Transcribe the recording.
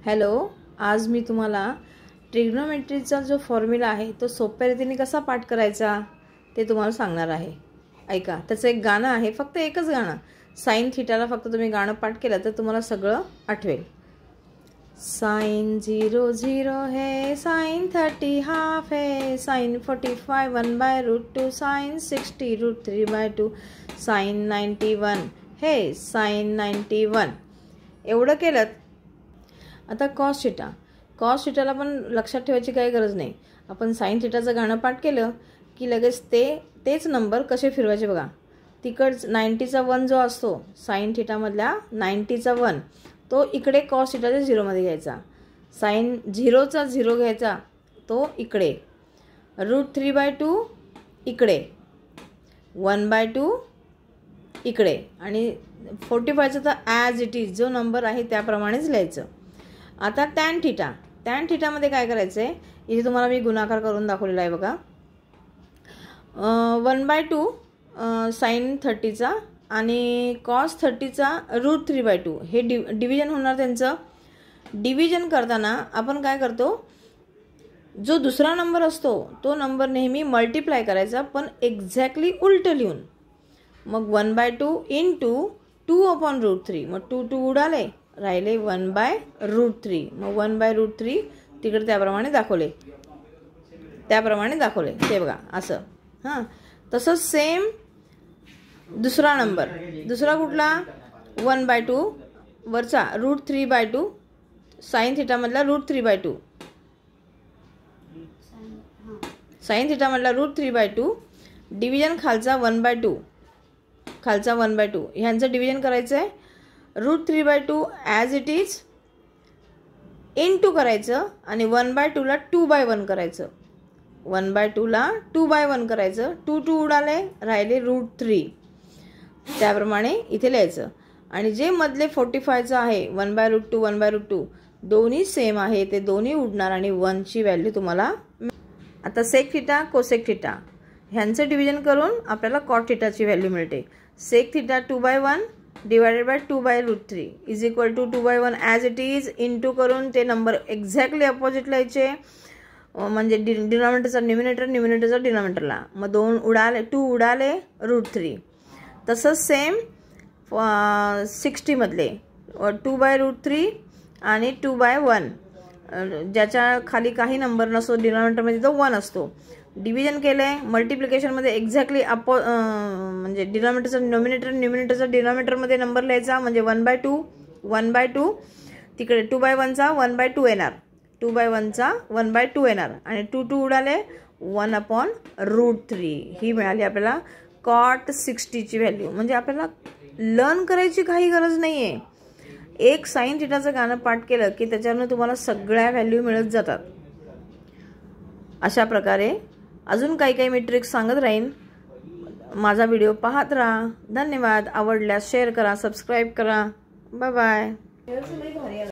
Hello, आज मी तुम्हाला ट्रिग्नोमेट्रीचा जो फॉर्म्युला आहे तो सोप्या रीतीने कसा पाठ करायचा ते तुम्हाला सांगणार आहे। ऐका, त्याचं एक गाणं आहे, फक्त एकच गाणं। साइन थीटाला फक्त तुम्ही गाणं पाठ केलं तर तुम्हाला सगळं आठवेल। साइन 0 0 है, साइन 30 हाफ है, साइन 45 1/√2, साइन 60 √3/2, साइन 91 है, साइन 91। एवढं केलं। आता कॉस थीटाला पण लक्षात ठेवायची काही गरज नाही। आपण साइन थीटाचं गाणं पाठ केलं की लगेच तेच नंबर कसे फिरवायचे बघा। तिकडच 90चा 1 जो असतो साइन थीटामधल्या 90चा 1 तो इकडे कॉस थीटाच्या 0 मध्ये घ्यायचा। साइन 0चा 0 घ्यायचा तो इकडे, √3/2 इकडे, 1/2 इकडे आणि 45चा तर ॲज इट इज जो नंबर आहे त्याप्रमाणेच लिहायचं। आता टॅन थीटामध्ये काय करायचं आहे, इथे तुम्हाला मी गुणाकार करून दाखवलेला आहे बघा। 1/2 साइन 30चा आणि कॉस 30चा √3/2 हे डिव्हिजन होणार। त्यांचं डिव्हिजन करताना आपण काय करतो, जो दुसरा नंबर असतो तो नंबर नेहमी मल्टिप्लाय करायचा, पण एक्झॅक्टली उलटं लिहून। मग 1/2 इंटू 2/√3, मग 2 उडाले, राहिले 1/√3, मग 1/√3 तिकडे त्याप्रमाणे दाखवले ते बघा असं। हां, तसंच सेम दुसरा कुठला 1/2 वरचा √3/2 साइन थीटामधला √3/2 डिव्हिजन खालचा 1/2 ह्यांचं डिव्हिजन करायचं आहे। √3/2 ॲज इट इज इंटू करायचं आणि 1/2 ला 2/1 करायचं। 1/2 ला 2/1 करायचं, 2 उडाले, राहिले √3 त्याप्रमाणे इथे लिहायचं। आणि जे मधले 45चं आहे 1/√2 दोन्ही सेम आहे, ते दोन्ही उडणार आणि 1 ची व्हॅल्यू तुम्हाला। आता सेक थीटा कोसेक थीटा ह्यांचं डिव्हिजन करून आपल्याला कॉट थीटाची व्हॅल्यू मिळते। Sec theta 2/1 divided by 2/√3 is equal to 2/1 as it is into करून ते नंबर एक्झॅक्टली अपोजिट लिहायचे, म्हणजे डिनॉमिनेटरचा न्यूमिनेटरचा डिनॉमिनेटरला। मग 2 उडाले √3। तसंच सेम 60 मधले 2/√3 आणि 2/1 ज्याच्या खाली काही नंबर नसतो, डिनॉमिनेटरमध्ये तो 1 असतो। डिव्हिजन केले, मल्टिप्लिकेशनमध्ये एक्झॅक्टली म्हणजे डिनॉमिनेटरचा न्यूमिनेटरचा डिनॉमिनेटरमध्ये नंबर लिहायचा, म्हणजे 1/2 तिकडे 2/1चा 1/2 येणार, 2/1चा 1/2 येणार आणि 2 उडाले, 1/√3 ही मिळाली आपल्याला कॉट 60ची व्हॅल्यू। म्हणजे आपल्याला लर्न करायची काही गरज नाही आहे। एक साइन थीटाचं गाणं पाठ केलं की त्याच्यावरून तुम्हाला सगळ्या व्हॅल्यू मिळत जातात। अशा प्रकारे अजून काही मी ट्रिक्स सांगत राहीन। माझा व्हिडिओ पाहत राहा। धन्यवाद। आवडल्यास शेअर करा, सबस्क्राईब करा। Bye bye.